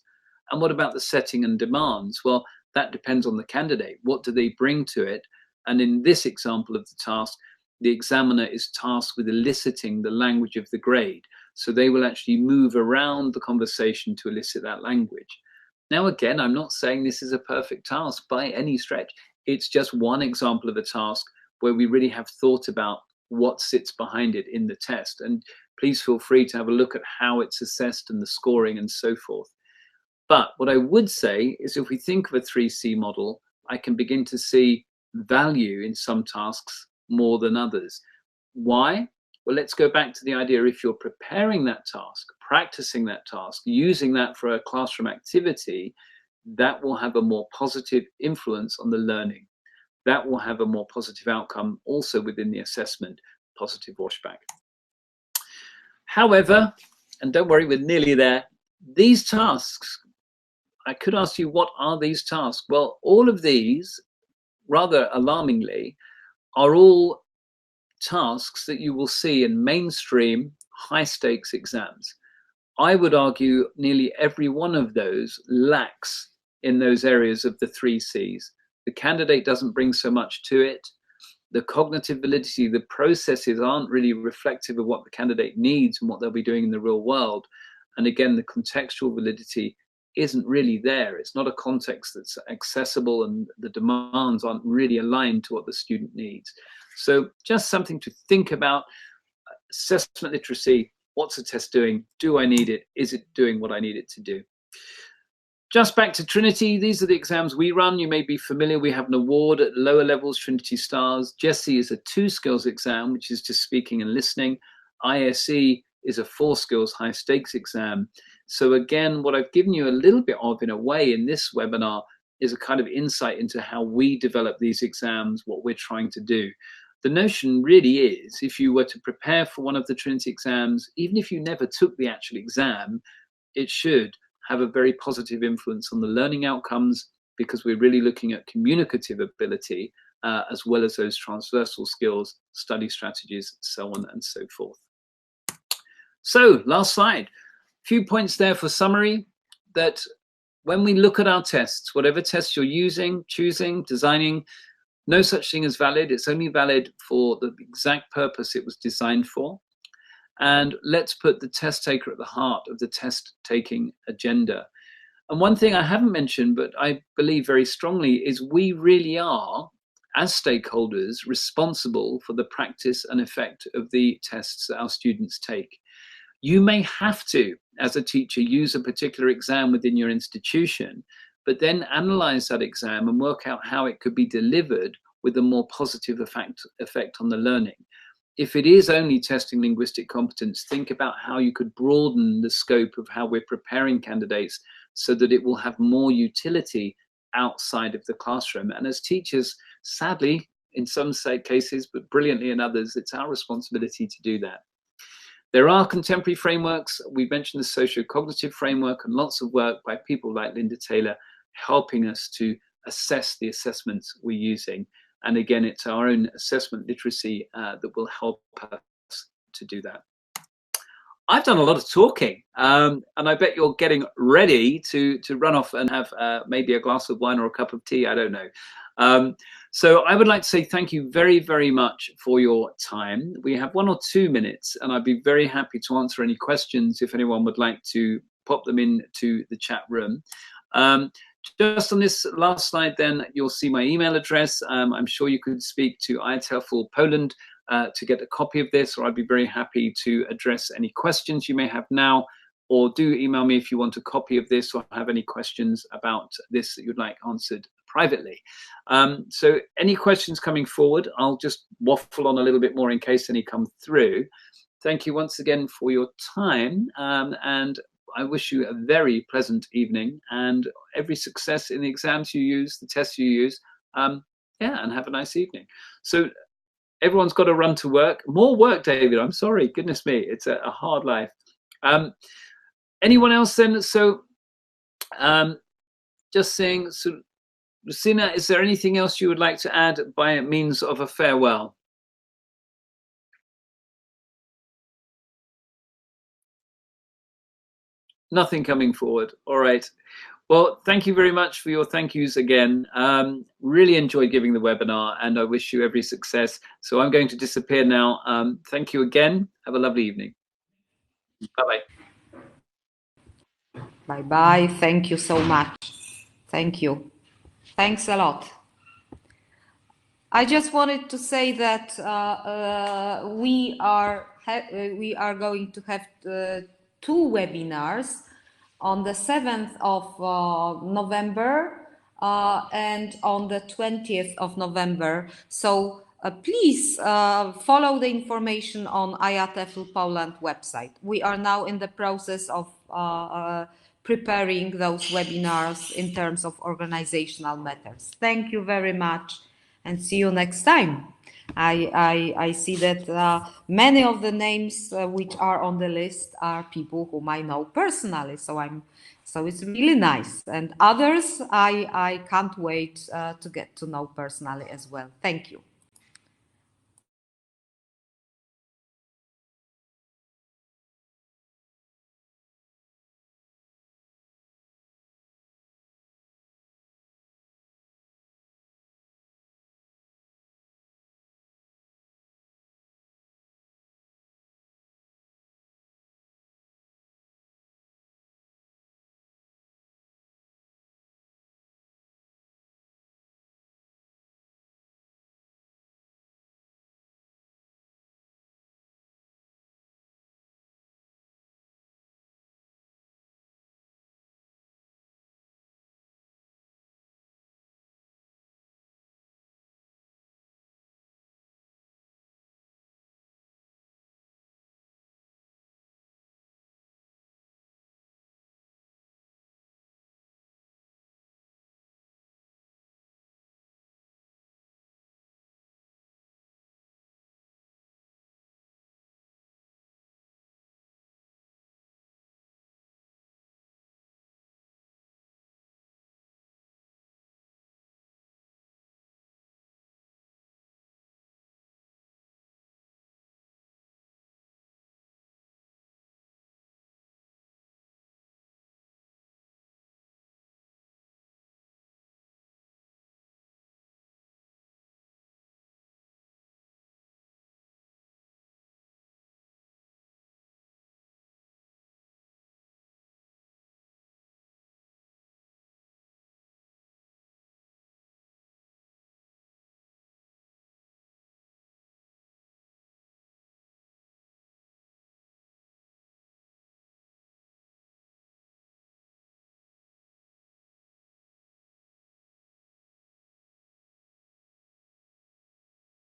C: And what about the setting and demands? Well, that depends on the candidate. What do they bring to it? And in this example of the task, the examiner is tasked with eliciting the language of the grade. So they will actually move around the conversation to elicit that language. Now, again, I'm not saying this is a perfect task by any stretch. It's just one example of a task where we really have thought about what sits behind it in the test. And please feel free to have a look at how it's assessed and the scoring and so forth. But what I would say is if we think of a 3C model, I can begin to see value in some tasks more than others. Why? Well, let's go back to the idea, if you're preparing that task, practicing that task, using that for a classroom activity, that will have a more positive influence on the learning. That will have a more positive outcome also within the assessment, positive washback. However, and don't worry, we're nearly there, these tasks, I could ask you, what are these tasks? Well, all of these, rather alarmingly, are all tasks that you will see in mainstream high-stakes exams. I would argue nearly every one of those lacks in those areas of the 3 C's. The candidate doesn't bring so much to it. The cognitive validity, the processes aren't really reflective of what the candidate needs and what they'll be doing in the real world. And again, the contextual validity isn't really there. It's not a context that's accessible, and the demands aren't really aligned to what the student needs. So just something to think about. Assessment literacy, what's the test doing? Do I need it? Is it doing what I need it to do? Just back to Trinity, these are the exams we run. You may be familiar, we have an award at lower levels, Trinity Stars. Jessie is a 2 skills exam, which is just speaking and listening. ISE is a 4 skills high stakes exam. So again, what I've given you a little bit of in a way in this webinar is a kind of insight into how we develop these exams, what we're trying to do. The notion really is, if you were to prepare for one of the Trinity exams, even if you never took the actual exam, it should have a very positive influence on the learning outcomes, because we're really looking at communicative ability as well as those transversal skills, study strategies, so on and so forth. So last slide, a few points there for summary, that when we look at our tests, whatever tests you're using, choosing, designing, no such thing as valid. It's only valid for the exact purpose it was designed for. And let's put the test taker at the heart of the test taking agenda. And one thing I haven't mentioned, but I believe very strongly, is we really are, as stakeholders, responsible for the practice and effect of the tests that our students take. You may have to, as a teacher, use a particular exam within your institution, but then analyze that exam and work out how it could be delivered with a more positive effect on the learning. If it is only testing linguistic competence, think about how you could broaden the scope of how we're preparing candidates so that it will have more utility outside of the classroom. And as teachers, sadly, in some cases, but brilliantly in others, it's our responsibility to do that. There are contemporary frameworks. We mentioned the socio-cognitive framework, and lots of work by people like Linda Taylor helping us to assess the assessments we're using. And again, it's our own assessment literacy that will help us to do that. I've done a lot of talking, and I bet you're getting ready to run off and have maybe a glass of wine or a cup of tea, I don't know. So I would like to say thank you very, very much for your time. We have 1 or 2 minutes, and I'd be very happy to answer any questions if anyone would like to pop them into the chat room. Just on this last slide, then, you'll see my email address. I'm sure you could speak to ITEFL Poland to get a copy of this, or I'd be very happy to address any questions you may have now, or do email me if you want a copy of this or have any questions about this that you'd like answered privately. So any questions coming forward, I'll just waffle on a little bit more in case any come through. Thank you once again for your time, and I wish you a very pleasant evening and every success in the exams you use, the tests you use, and have a nice evening. So everyone's got to run to work. More work, David. I'm sorry. Goodness me. It's a hard life. Anyone else then? So just saying, so Lucina, is there anything else you would like to add by means of a farewell? Nothing coming forward. All right. Well, thank you very much for your thank yous again. Really enjoyed giving the webinar, and I wish you every success. So I'm going to disappear now. Thank you again. Have a lovely evening. Bye-bye.
B: Bye-bye. Thank you so much. Thank you. Thanks a lot. I just wanted to say that we are going to have 2 webinars on the 7th of November and on the 20th of November. So please follow the information on IATEFL Poland website. We are now in the process of preparing those webinars in terms of organizational matters. Thank you very much and see you next time. I see that many of the names which are on the list are people whom I know personally, so it's really nice. And others I can't wait to get to know personally as well. Thank you.